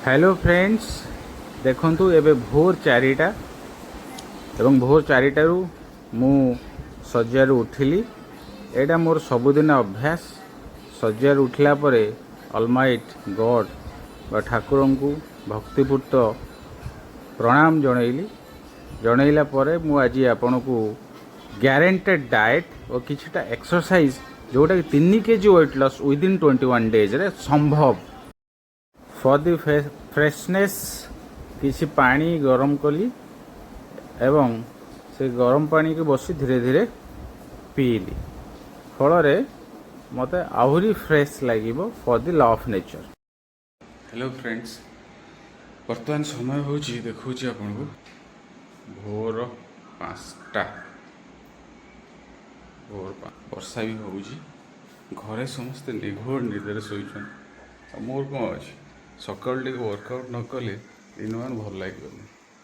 Hello friends देखंतु एबे भोर 4टा एवं भोर 4टारू मु शज्यारू उठिली। एटा मोर सबुदिन अभ्यास। शज्यारू उठिला परे अलमाइट गॉड बा ठाकुर को भक्तिपूर्त प्रणाम जनइला परे मु आज आपण को ग्यारेंटेड डाएट और किछटा एक्सरसाइज जोटा कि 3 kg weight loss within 21 days रे संभव। फॉर द फ्रेशनेस किसी पानी गरम कली एवं से गरम पानी के बसी धीरे धीरे पीली फल मत आहरी फ्रेश लगे for the law of nature. Hello friends बर्तमान समय हूँ देखूँ आपन को भोर 5टा वर्षा भी हो घरे समस्ते निघोड़ निदे शोचन मोर कौन अच्छे सकाल टे वर्कआउट न कले दिन मान भल लगे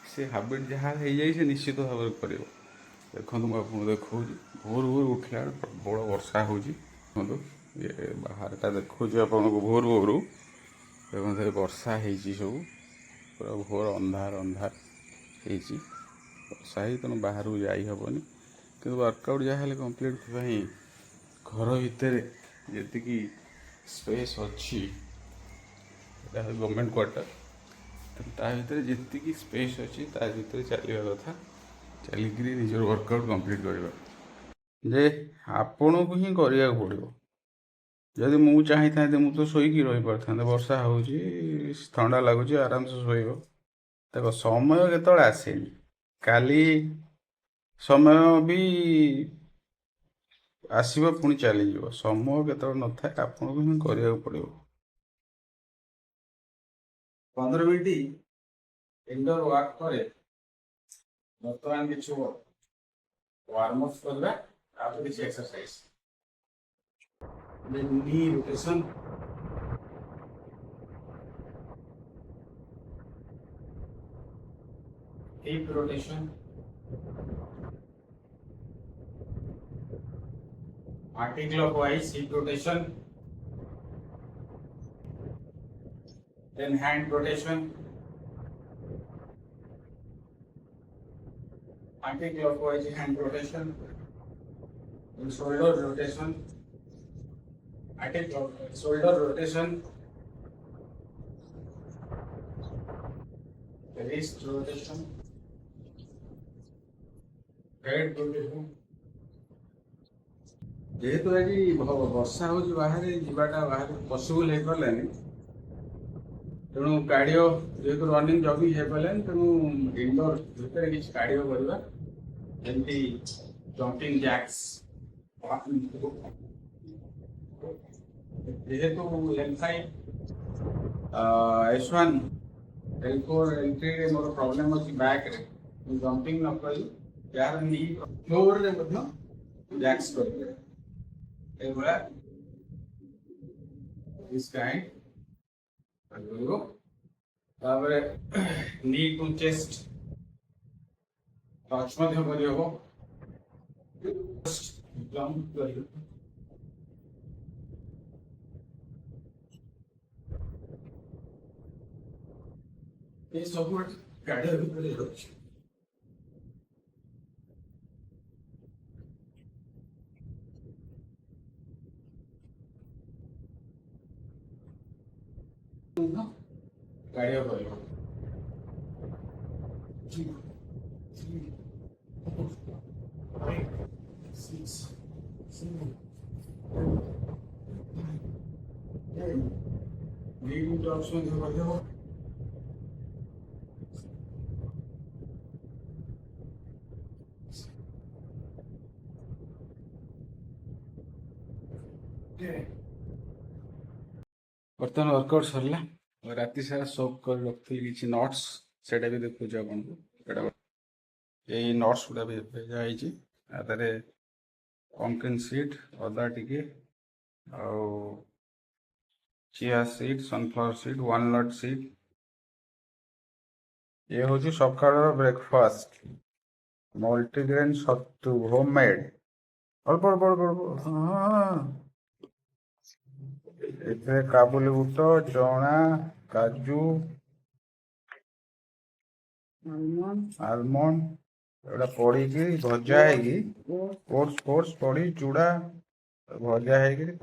से हाबिट जहाँ हो जाए से निश्चित भाव में कर देखो मुझे देखा भोर भोर उठला प्रबल वर्षा हो देखो ये बाहरटा देखो आपन को भोर भोर देखते वर्षा हो सब पूरा भोर अंधार अंधार वर्षा तेणु बाहर को जाई हेनी कि वर्कआउट जहाँ कम्प्लीट थी घर भितर जी स्पेस अच्छी गवर्नमेंट क्वार्टर भितर जी स्पेस अच्छी भितर चलवा कथा चलिक निज वर्कआउट कंप्लीट करवा जे आपण को ही करा पड़ो। जदि मु चाही था मुझे तो शोक रही पार वर्षा हो ठंडा लगुच आराम से शोब देख समय केत आसे काली समय भी आसव पुणी चलीज समय केत न था आपन को ही करा पड़ो। 15 मिनट इंडोर वर्क करे बर्तमान किसी वार्म अप करवा किसी exercise knee rotation hip rotation anti clockwise hip rotation then hand rotation anti-clockwise hand rotation then shoulder rotation anti-clockwise shoulder rotation wrist rotation head rotation जेहेतु आज वर्षा हो बाहर जावाटा बाहर पॉसिबल हो पारानी तेणु कार्डियो जेहतु रनिंग जगिंग हो पारे तेणु इंडोर भितर किसी कार्डियो करवा जमी जंपिंग जैक्स जेहेतु L5 S1 L4 L3 more problem अच्छी बैक रे जंपिंग न करी यार नी फ्लोर रे जैक्स कर this kind knee to chest touch ये सब गाड़ी गाड़ी कर 6 7 लीडिंग टॉप्स में कर दो बर्तमान वर्कआउट सरला राति सारा सोक कर रखी किसी नट्स से भी देखो आपन को यही नट्स गुड़ा भी जाइए पंकिन सीड अदा टिके chia seed sunflower seed walnut seed ये हूँ सकाल ब्रेकफास्ट मल्टीग्रेन सत्तू होममेड अल्प अल्प अल्प हाँ काबुली बुट चना काजू आलमंड एटा पड़ी भजा है ओट्स फोट्स पड़ी चूड़ा भजा है।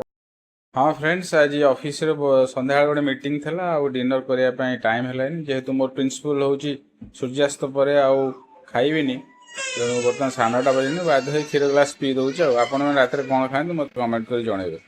हाँ फ्रेंड्स, आज ऑफिस सन्ध्या गोटे मीटिंग थी आ डिनर करने टाइम है जेहेतु मोर प्रिंसिपल हूँ सूर्यास्त पर आउ खाइबेनि तेणु बर्तमान 9:30 बजे बाध्य क्षीर ग्लास पी दूचे। आपण रात कौन खाते मत कमेंट कर जनइबे।